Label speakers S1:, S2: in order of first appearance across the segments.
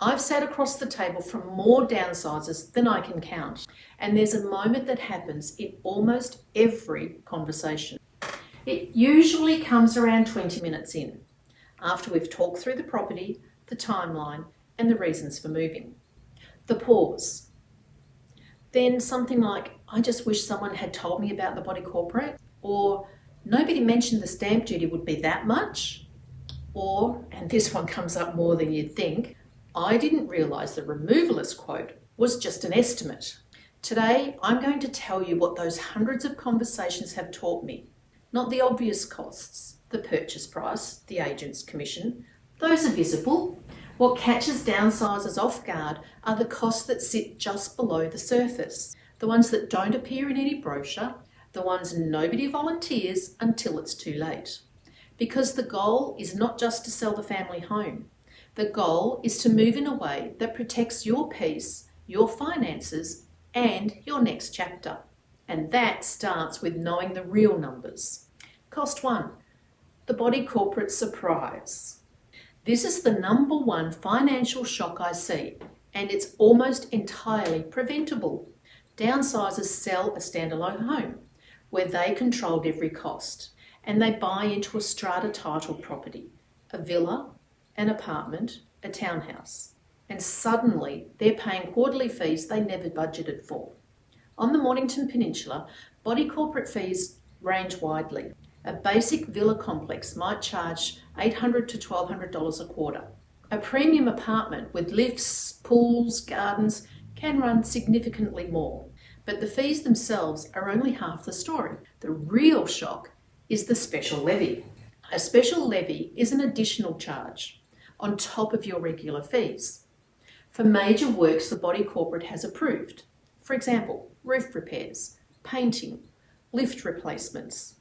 S1: I've sat across the table from more downsizers than I can count, and there's a moment that happens in almost every conversation. It usually comes around 20 minutes in, after we've talked through the property, the timeline, and the reasons for moving. The pause. Then something like, I just wish someone had told me about the body corporate, or nobody mentioned the stamp duty would be that much, or, and this one comes up more than you'd think, I didn't realise the removalist quote was just an estimate. Today, I'm going to tell you what those hundreds of conversations have taught me. Not the obvious costs, the purchase price, the agent's commission. Those are visible. What catches downsizers off guard are the costs that sit just below the surface. The ones that don't appear in any brochure, the ones nobody volunteers until it's too late. Because the goal is not just to sell the family home. The goal is to move in a way that protects your peace, your finances, and your next chapter. And that starts with knowing the real numbers. Cost 1, the body corporate surprise. This is the number one financial shock I see, and it's almost entirely preventable. Downsizers sell a standalone home where they controlled every cost, and they buy into a strata title property, a villa, an apartment, a townhouse, and suddenly they're paying quarterly fees they never budgeted for. On the Mornington Peninsula, body corporate fees range widely. A basic villa complex might charge $800 to $1,200 a quarter. A premium apartment with lifts, pools, gardens can run significantly more, but the fees themselves are only half the story. The real shock is the special levy. A special levy is an additional charge on top of your regular fees for major works the body corporate has approved. For example, roof repairs, painting, lift replacements.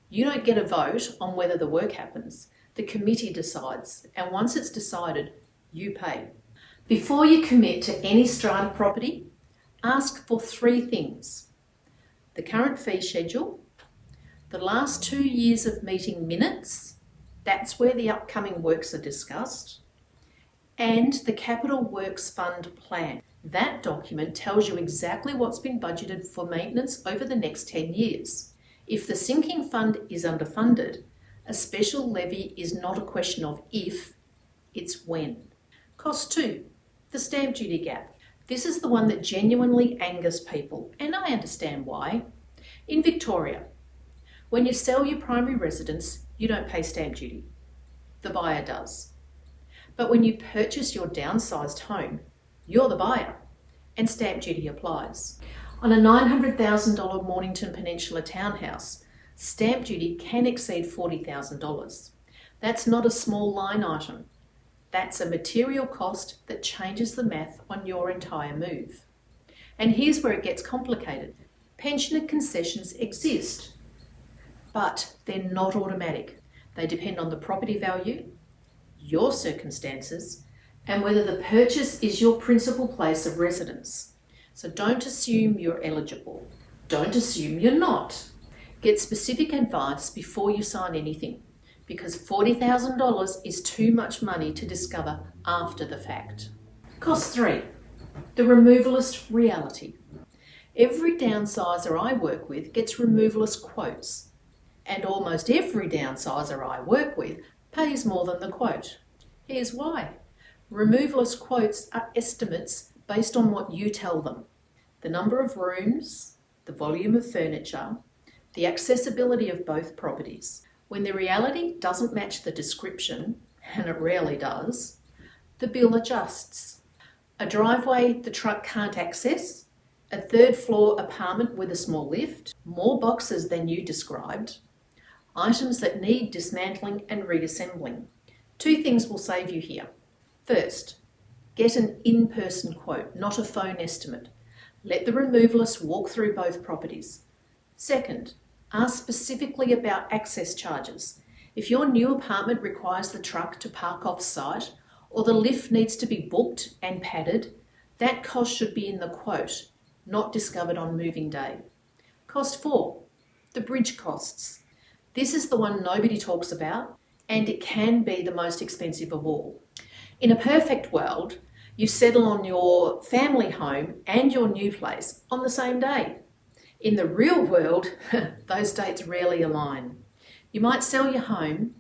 S1: You don't get a vote on whether the work happens. The committee decides, and once it's decided, you pay. Before you commit to any strata property, ask for 3 things: the current fee schedule, the last 2 years of meeting minutes, that's where the upcoming works are discussed, and the Capital Works Fund plan. That document tells you exactly what's been budgeted for maintenance over the next 10 years. If the sinking fund is underfunded, a special levy is not a question of if, it's when. Cost 2, the stamp duty gap. This is the one that genuinely angers people, and I understand why. In Victoria, when you sell your primary residence, you don't pay stamp duty. The buyer does. But when you purchase your downsized home, you're the buyer, and stamp duty applies. On a $900,000 Mornington Peninsula townhouse, stamp duty can exceed $40,000. That's not a small line item. That's a material cost that changes the math on your entire move. And here's where it gets complicated. Pensioner concessions exist, but they're not automatic. They depend on the property value, your circumstances, and whether the purchase is your principal place of residence. So don't assume you're eligible. Don't assume you're not. Get specific advice before you sign anything, because $40,000 is too much money to discover after the fact. Cost 3, the removalist reality. Every downsizer I work with gets removalist quotes, and almost every downsizer I work with pays more than the quote. Here's why. Removalist quotes are estimates based on what you tell them. The number of rooms, the volume of furniture, the accessibility of both properties. When the reality doesn't match the description, and it rarely does, the bill adjusts. A driveway the truck can't access, a 3rd floor apartment with a small lift, more boxes than you described, items that need dismantling and reassembling. 2 things will save you here. First, get an in-person quote, not a phone estimate. Let the removalist walk through both properties. Second, ask specifically about access charges. If your new apartment requires the truck to park off-site, or the lift needs to be booked and padded, that cost should be in the quote, not discovered on moving day. Cost 4, the bridge costs. This is the one nobody talks about, and it can be the most expensive of all. In a perfect world, You settle on your family home and your new place on the same day. In the real world, those dates rarely align. You might sell your home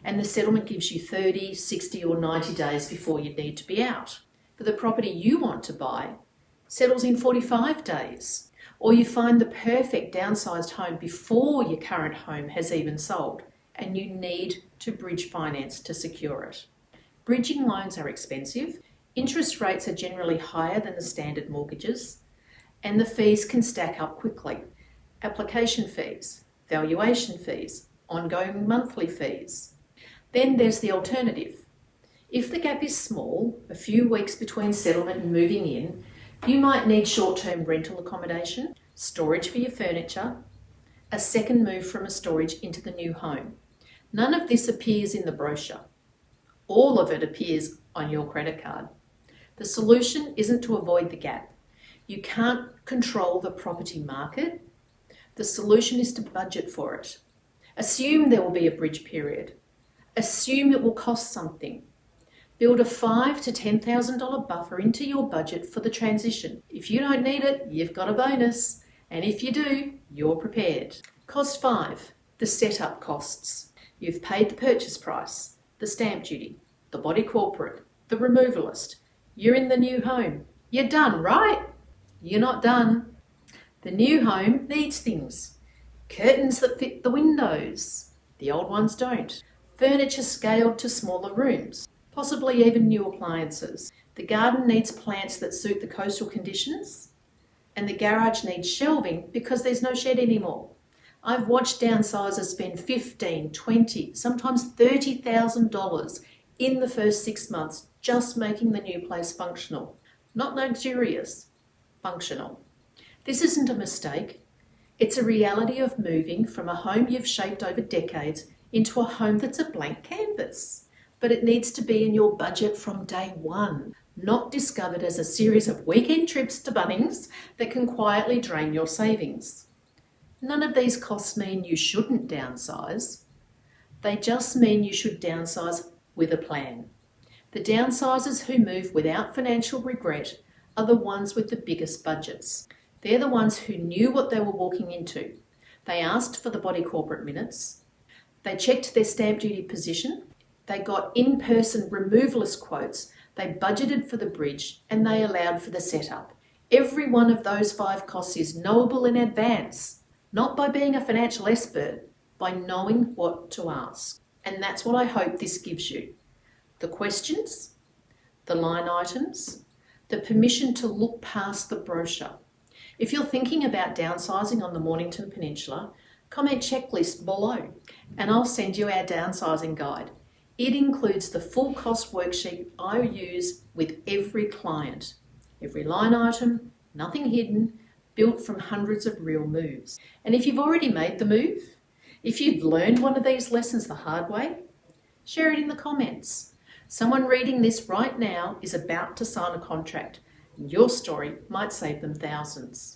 S1: and the settlement gives you 30, 60 or 90 days before you need to be out. But the property you want to buy settles in 45 days. Or you find the perfect downsized home before your current home has even sold and you need to bridge finance to secure it. Bridging loans are expensive, interest rates are generally higher than the standard mortgages, and the fees can stack up quickly. Application fees, valuation fees, ongoing monthly fees. Then there's the alternative. If the gap is small, a few weeks between settlement and moving in, you might need short-term rental accommodation, storage for your furniture, a second move from a storage into the new home. None of this appears in the brochure. All of it appears on your credit card. The solution isn't to avoid the gap. You can't control the property market. The solution is to budget for it. Assume there will be a bridge period. Assume it will cost something. Build a $5,000 to $10,000 buffer into your budget for the transition. If you don't need it, you've got a bonus. And if you do, you're prepared. Cost 5, the setup costs. You've paid the purchase price, the stamp duty, the body corporate, the removalist. You're in the new home. You're done, right? You're not done. The new home needs things. Curtains that fit the windows. The old ones don't. Furniture scaled to smaller rooms. Possibly even new appliances. The garden needs plants that suit the coastal conditions. And the garage needs shelving because there's no shed anymore. I've watched downsizers spend $15,000, $20,000, sometimes $30,000 in the first 6 months just making the new place functional. Not luxurious, functional. This isn't a mistake. It's a reality of moving from a home you've shaped over decades into a home that's a blank canvas. But it needs to be in your budget from day one, not discovered as a series of weekend trips to Bunnings that can quietly drain your savings. None of these costs mean you shouldn't downsize. They just mean you should downsize with a plan. The downsizers who move without financial regret are the ones with the biggest budgets. They're the ones who knew what they were walking into. They asked for the body corporate minutes. They checked their stamp duty position. They got in-person removalist quotes. They budgeted for the bridge and they allowed for the setup. Every one of those 5 costs is knowable in advance, not by being a financial expert, by knowing what to ask. And that's what I hope this gives you. The questions, the line items, the permission to look past the brochure. If you're thinking about downsizing on the Mornington Peninsula, comment checklist below and I'll send you our downsizing guide. It includes the full cost worksheet I use with every client. Every line item, nothing hidden, built from hundreds of real moves. And if you've already made the move, if you've learned one of these lessons the hard way, share it in the comments. Someone reading this right now is about to sign a contract, and your story might save them thousands.